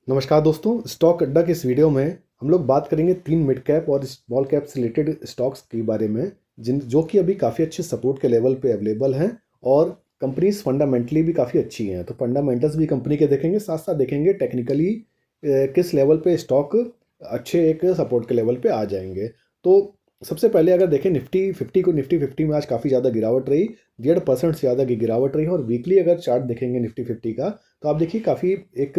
नमस्कार दोस्तों, स्टॉक अड्डा के इस वीडियो में हम लोग बात करेंगे तीन मिड कैप और स्मॉल कैप से रिलेटेड स्टॉक्स के बारे में जिन जो कि अभी काफ़ी अच्छे सपोर्ट के लेवल पे अवेलेबल हैं और कंपनीज फंडामेंटली भी काफ़ी अच्छी हैं। तो फंडामेंटल्स भी कंपनी के देखेंगे, साथ साथ देखेंगे टेक्निकली किस लेवल पे स्टॉक अच्छे एक सपोर्ट के लेवल पे आ जाएंगे। तो सबसे पहले अगर देखें निफ्टी फिफ्टी को, निफ्टी फिफ्टी में आज काफ़ी ज़्यादा गिरावट रही, 1.5% से ज़्यादा की गिरावट रही है। और वीकली अगर चार्ट देखेंगे निफ्टी फिफ्टी का, तो आप देखिए काफ़ी एक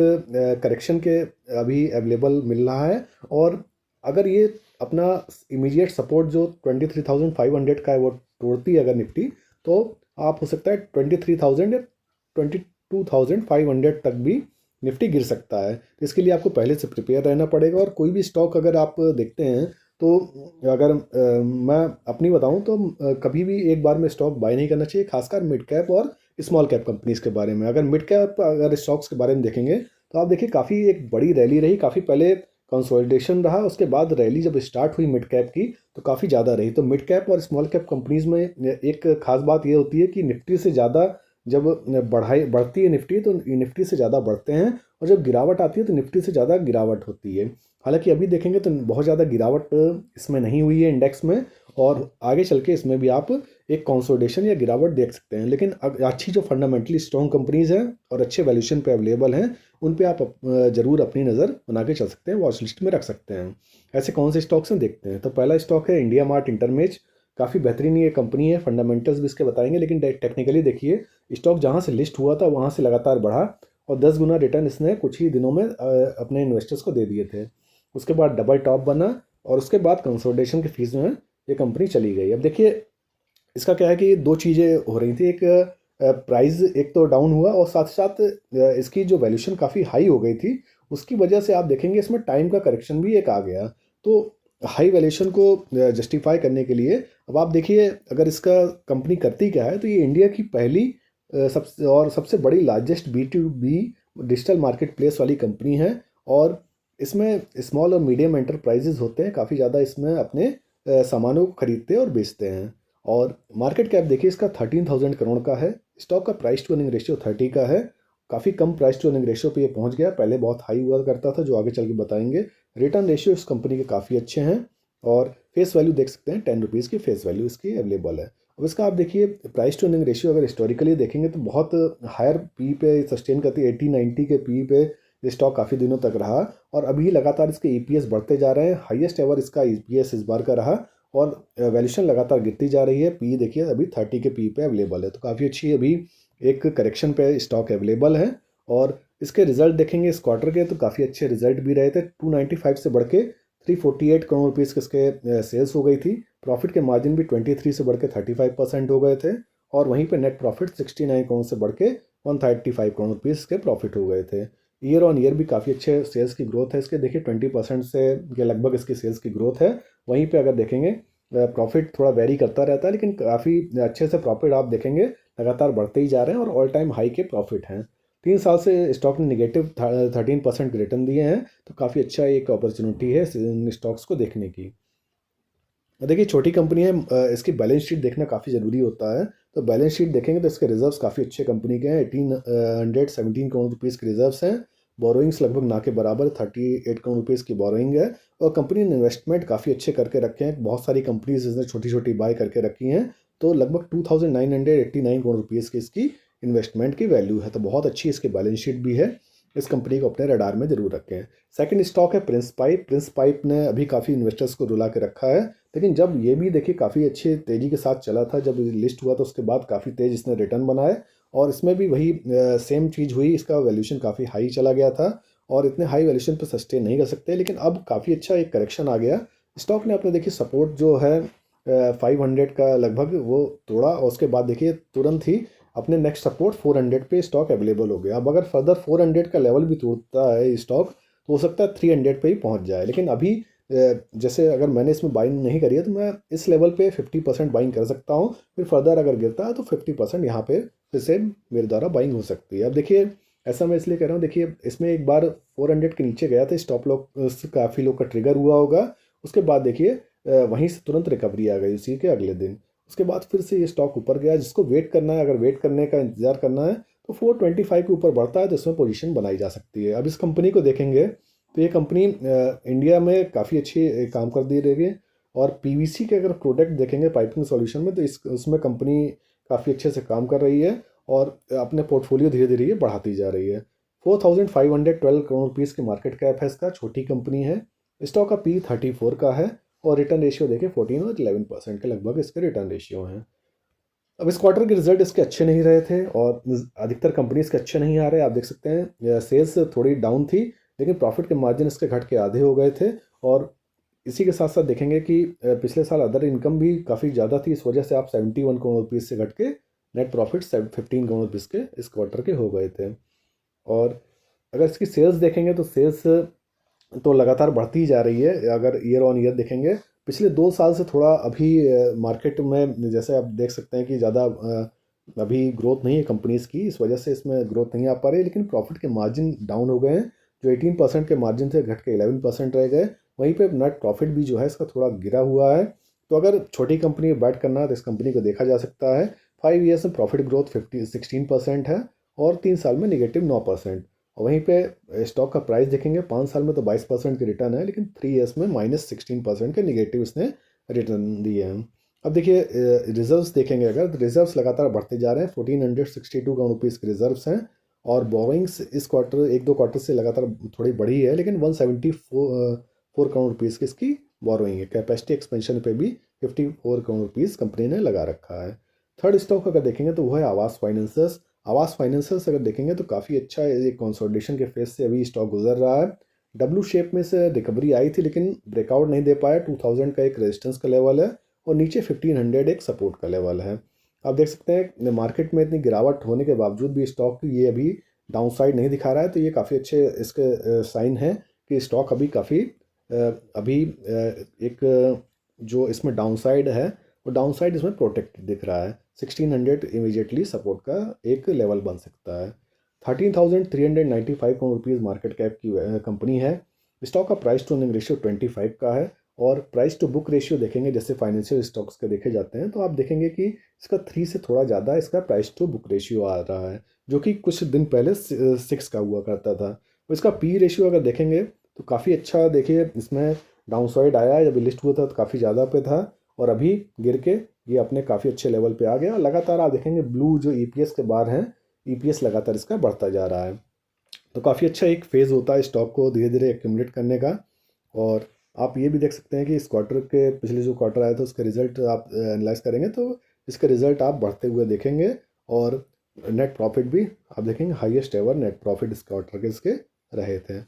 करेक्शन के अभी अवेलेबल मिल रहा है। और अगर ये अपना इमीडिएट सपोर्ट जो 23,500 का है वो तोड़ती है अगर निफ्टी, तो आप हो सकता है 23,000 या 22,500 तक भी निफ्टी गिर सकता है। तो इसके लिए आपको पहले से प्रिपेयर रहना पड़ेगा। और कोई भी स्टॉक अगर आप देखते हैं तो अगर मैं अपनी बताऊं तो कभी भी एक बार में स्टॉक बाय नहीं करना चाहिए, खासकर मिड कैप और स्मॉल कैप कंपनीज के बारे में। अगर मिड कैप अगर स्टॉक्स के बारे में देखेंगे तो आप देखिए काफ़ी एक बड़ी रैली रही, काफ़ी पहले कंसोलिडेशन रहा, उसके बाद रैली जब स्टार्ट हुई मिड कैप की तो काफ़ी ज़्यादा रही। तो मिड कैप और स्मॉल कैप कंपनीज में एक खास बात ये होती है कि निफ्टी से ज़्यादा जब बढ़ती है निफ्टी तो निफ्टी से ज़्यादा बढ़ते हैं, और जब गिरावट आती है तो निफ्टी से ज़्यादा गिरावट होती है। हालांकि अभी देखेंगे तो बहुत ज़्यादा गिरावट इसमें नहीं हुई है इंडेक्स में, और आगे चल के इसमें भी आप एक कंसोलिडेशन या गिरावट देख सकते हैं। लेकिन अच्छी जो फंडामेंटली स्ट्रॉन्ग कंपनीज हैं और अच्छे वैल्यूएशन पे अवेलेबल हैं, उन पे आप ज़रूर अपनी नज़र बना के चल सकते हैं, वॉच लिस्ट में रख सकते हैं। ऐसे कौन से स्टॉक्स हैं देखते हैं। तो पहला स्टॉक है इंडिया मार्ट इंटरमेज। काफ़ी बेहतरीन ये कंपनी है, फंडामेंटल्स भी इसके बताएंगे, लेकिन टेक्निकली देखिए स्टॉक जहाँ से लिस्ट हुआ था वहाँ से लगातार बढ़ा और 10 गुना रिटर्न इसने कुछ ही दिनों में अपने इन्वेस्टर्स को दे दिए थे। उसके बाद डबल टॉप बना और उसके बाद कंसोलिडेशन के फीस में ये कंपनी चली गई। अब देखिए इसका क्या है कि दो चीज़ें हो रही थी। एक प्राइस एक तो डाउन हुआ और साथ साथ इसकी जो वैल्यूशन काफ़ी हाई हो गई थी, उसकी वजह से आप देखेंगे इसमें टाइम का करेक्शन भी एक आ गया। तो हाई वैल्यूशन को जस्टिफाई करने के लिए अब आप देखिए अगर इसका कंपनी करती क्या है, तो ये इंडिया की पहली सबसे बड़ी largest B2B digital market place वाली कंपनी है। और इसमें स्मॉल और मीडियम एंटरप्राइजेज होते हैं, काफ़ी ज़्यादा इसमें अपने सामानों को खरीदते और बेचते हैं। और मार्केट कैप देखिए इसका 13,000 करोड़ का है। स्टॉक का प्राइस टू अर्निंग रेशियो 30 का है। काफ़ी कम प्राइस टू अर्निंग रेशियो पे ये पहुंच गया, पहले बहुत हाई हुआ करता था जो आगे चल के बताएंगे। रिटर्न रेशियो इस कंपनी के काफ़ी अच्छे हैं। और फेस वैल्यू देख सकते हैं, 10 रुपीज़ की फेस वैल्यू इसकी अवेलेबल है। अब इसका आप देखिए प्राइस टू अर्निंग रेशियो अगर हिस्टोरिकली देखेंगे तो बहुत हायर पी पे सस्टेन करती है, 80-90 के पी पे ये स्टॉक काफ़ी दिनों तक रहा। और अभी लगातार इसके ईपीएस बढ़ते जा रहे हैं, हाईएस्ट एवर इसका ईपीएस इस बार का रहा। और वैल्यूशन लगातार गिरती जा रही है, पी देखिए अभी 30 के पी पे अवेलेबल है। तो काफ़ी अच्छी अभी एक करेक्शन पे स्टॉक अवेलेबल है। और इसके रिजल्ट देखेंगे इस क्वार्टर के तो काफ़ी अच्छे रिजल्ट भी रहे थे। 295 से बढ़ के 348 करोड़ रुपीज़ के इसके सेल्स हो गई थी। प्रॉफिट के मार्जिन भी 23 से बढ़ के 35% हो गए थे। और वहीं पे नेट प्रॉफिट 69 करोड़ से बढ़ के 135 करोड़ रुपीज़ के प्रॉफिट हो गए थे। ईयर ऑन ईयर भी काफ़ी अच्छे सेल्स की ग्रोथ है इसके, देखिए 20% से के लगभग इसकी सेल्स की ग्रोथ है। वहीं पे अगर देखेंगे प्रॉफिट थोड़ा वेरी करता रहता है, लेकिन काफ़ी अच्छे से प्रॉफिट आप देखेंगे लगातार बढ़ते ही जा रहे हैं और ऑल टाइम हाई के प्रॉफिट हैं। 3 साल से स्टॉक ने निगेटिव 13% रिटर्न दिए हैं। तो काफ़ी अच्छा एक अपॉर्चुनिटी है इन स्टॉक्स को देखने की। देखिए छोटी कंपनी है, इसकी बैलेंस शीट देखना काफ़ी ज़रूरी होता है। तो बैलेंस शीट देखेंगे तो इसके रिजर्व्स काफ़ी अच्छे कंपनी के हैं। 1817 करोड़ रुपीज़ के रिजर्व्स हैं। बोरोइंग्स लगभग ना के बराबर 38 करोड़ रुपीज़ की बोरोइंग है। और कंपनी ने इन्वेस्टमेंट काफ़ी अच्छे करके रखे हैं, बहुत सारी कंपनीज इसने छोटी छोटी बाय करके रखी हैं। तो लगभग 2989 करोड़ रुपीज़ की इसकी इन्वेस्टमेंट की वैल्यू है। तो बहुत अच्छी इसकी बैलेंस शीट भी है। इस कंपनी को अपने रडार में जरूर रखें। सेकंड स्टॉक है प्रिंस पाइप। प्रिंस पाइप ने अभी काफ़ी इन्वेस्टर्स को रुला के रखा है, लेकिन जब ये भी देखिए काफ़ी अच्छी तेज़ी के साथ चला था, जब लिस्ट हुआ तो उसके बाद काफ़ी तेज़ इसने रिटर्न बनाए। और इसमें भी वही सेम चीज़ हुई, इसका वैल्यूशन काफ़ी हाई चला गया था और इतने हाई वैल्यूशन पे सस्टेन नहीं कर सकते। लेकिन अब काफ़ी अच्छा एक करेक्शन आ गया। स्टॉक ने अपने देखिए सपोर्ट जो है 500 का लगभग वो तोड़ा, और उसके बाद देखिए तुरंत ही अपने नेक्स्ट सपोर्ट 400 पे स्टॉक अवेलेबल हो गया। अब अगर फर्दर 400 का लेवल भी तोड़ता है स्टॉक तो हो सकता है 300 पे ही पहुंच जाए। लेकिन अभी जैसे अगर मैंने इसमें बाइंग नहीं करी है तो मैं इस लेवल पे 50% बाइंग कर सकता हूँ। फिर फर्दर अगर गिरता है तो 50% यहाँ पे फिर से मेरे द्वारा बाइंग हो सकती है। अब देखिए ऐसा मैं इसलिए कह रहा हूँ, देखिए इसमें एक बार 400 के नीचे गया था, स्टॉप लॉस काफ़ी लोग का ट्रिगर हुआ होगा। उसके बाद देखिए वहीं से तुरंत रिकवरी आ गई उसी के अगले दिन। उसके बाद फिर से ये स्टॉक ऊपर गया। जिसको वेट करना है, अगर वेट करने का इंतजार करना है तो 425 के ऊपर बढ़ता है तो इसमें पोजीशन बनाई जा सकती है। अब इस कंपनी को देखेंगे तो ये कंपनी इंडिया में काफ़ी अच्छी काम कर दे रही है। और पीवीसी के अगर प्रोडक्ट देखेंगे पाइपिंग सॉल्यूशन में, तो इस उसमें कंपनी काफ़ी अच्छे से काम कर रही है और अपने पोर्टफोलियो धीरे धीरे ये बढ़ाती जा रही है। 4512 करोड़ रुपीज़ की मार्केट कैप है इसका, छोटी कंपनी है। स्टॉक का P34 का है और रिटर्न रेशियो देखें 14 और 11% के लगभग इसके रिटर्न रेशियो हैं। अब इस क्वार्टर के रिजल्ट इसके अच्छे नहीं रहे थे और अधिकतर कंपनीज के अच्छे नहीं आ रहे। आप देख सकते हैं सेल्स थोड़ी डाउन थी, लेकिन प्रॉफिट के मार्जिन इसके घट के आधे हो गए थे। और इसी के साथ साथ देखेंगे कि पिछले साल अदर इनकम भी काफ़ी ज़्यादा थी, इस वजह से आप 71 करोड़ रुपीज़ से घट के नेट प्रॉफिट 15 करोड़ रुपीज़ के इस क्वार्टर के हो गए थे। और अगर इसकी सेल्स देखेंगे तो सेल्स तो लगातार बढ़ती ही जा रही है। अगर ईयर ऑन ईयर देखेंगे पिछले 2 साल से थोड़ा अभी मार्केट में जैसे आप देख सकते हैं कि ज़्यादा अभी ग्रोथ नहीं है कंपनीज़ की, इस वजह से इसमें ग्रोथ नहीं आ पा रही है। लेकिन प्रॉफिट के मार्जिन डाउन हो गए हैं, जो 18% के मार्जिन थे घट के 11% रह गए। वहीं पे नेट प्रॉफिट भी जो है इसका थोड़ा गिरा हुआ है। तो अगर छोटी कंपनी में बैट करना है तो इस कंपनी को देखा जा सकता है। 5 ईयर्स में प्रॉफिट ग्रोथ 16% है और 3 साल में -9%। और वहीं पे स्टॉक का प्राइस देखेंगे 5 साल में तो 22% के रिटर्न है, लेकिन 3 ईयर्स में -16% के निगेटिव इसने रिटर्न दिए हैं। अब देखिए रिजर्व्स देखेंगे अगर, तो रिजर्व्स लगातार बढ़ते जा रहे हैं। 1462 करोड़ रुपीज़ के रिजर्व्स हैं। और बोरोइंग्स इस क्वार्टर 1-2 क्वार्टर से लगातार थोड़ी बढ़ी है, लेकिन 174 करोड़ रुपीज़ की इसकी बोरोइंग है। कैपेसिटी एक्सपेंशन पे भी 54 करोड़ रुपीज़ कंपनी ने लगा रखा है। थर्ड स्टॉक अगर देखेंगे तो वो है आवास फाइनेंसर्स। आवास फाइनेंसर्स अगर देखेंगे तो काफ़ी अच्छा एक कंसोलिडेशन के फेज से अभी स्टॉक गुजर रहा है। डब्ल्यू शेप में से रिकवरी आई थी, लेकिन ब्रेकआउट नहीं दे पाया। 2000 का एक रेजिस्टेंस का लेवल है और नीचे 1500 एक सपोर्ट का लेवल है। आप देख सकते हैं मार्केट में इतनी गिरावट होने के बावजूद भी स्टॉक ये अभी डाउनसाइड नहीं दिखा रहा है, तो ये काफ़ी अच्छे इसके साइन है कि स्टॉक अभी काफ़ी अभी एक जो इसमें डाउनसाइड है वो डाउनसाइड इसमें प्रोटेक्ट दिख रहा है। 1600 इमीडिएटली सपोर्ट का एक लेवल बन सकता है। 13,395 करोड़ रुपीज़ मार्केट कैप की कंपनी है। स्टॉक का प्राइस टू अर्निंग रेशियो 25 का है और प्राइस टू बुक रेशियो देखेंगे जैसे फाइनेंशियल स्टॉक्स के देखे जाते हैं, तो आप देखेंगे कि इसका 3 से थोड़ा ज़्यादा इसका प्राइस टू बुक रेशियो आ रहा है, जो कि कुछ दिन पहले 6 का हुआ करता था। तो इसका पी रेशियो अगर देखेंगे तो काफ़ी अच्छा, देखिए इसमें डाउनसाइड आया, जब लिस्ट हुआ था तो काफ़ी ज़्यादा पे था और अभी गिर के ये अपने काफ़ी अच्छे लेवल पे आ गया। लगातार आप देखेंगे ब्लू जो ईपीएस के बार हैं, ईपीएस लगातार इसका बढ़ता जा रहा है। तो काफ़ी अच्छा एक फेज़ होता है स्टॉक को धीरे धीरे एक्यूमुलेट करने का। और आप ये भी देख सकते हैं कि इस क्वार्टर के पिछले जो क्वार्टर आया था उसका रिजल्ट आप एनालाइज करेंगे तो इसके रिजल्ट आप बढ़ते हुए देखेंगे। और नेट प्रॉफिट भी आप देखेंगे हाईएस्ट एवर नेट प्रॉफिट इस क्वार्टर के इसके रहे थे।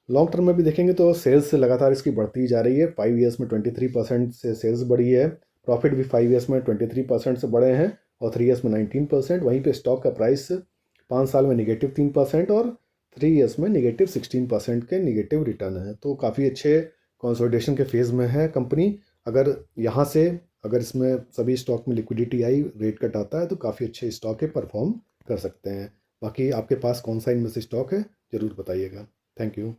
लॉन्ग टर्म में भी देखेंगे तो सेल्स लगातार इसकी बढ़ती जा रही है। 5 ईयर्स में 23% से सेल्स बढ़ी है। प्रॉफिट भी 5 ईयर्स में 23% से बढ़े हैं और 3 ईयर्स में 19%। वहीं पे स्टॉक का प्राइस 5 साल में -3% और 3 ईयर्स में -16% के निगेटिव रिटर्न है। तो काफ़ी अच्छे कंसोलिडेशन के फेज़ में है कंपनी। अगर यहाँ से अगर इसमें सभी स्टॉक में लिक्विडिटी आई, रेट कट आता है, तो काफ़ी अच्छे स्टॉक है, परफॉर्म कर सकते हैं। बाकी आपके पास कौन सा इनमें से स्टॉक है ज़रूर बताइएगा। Thank you.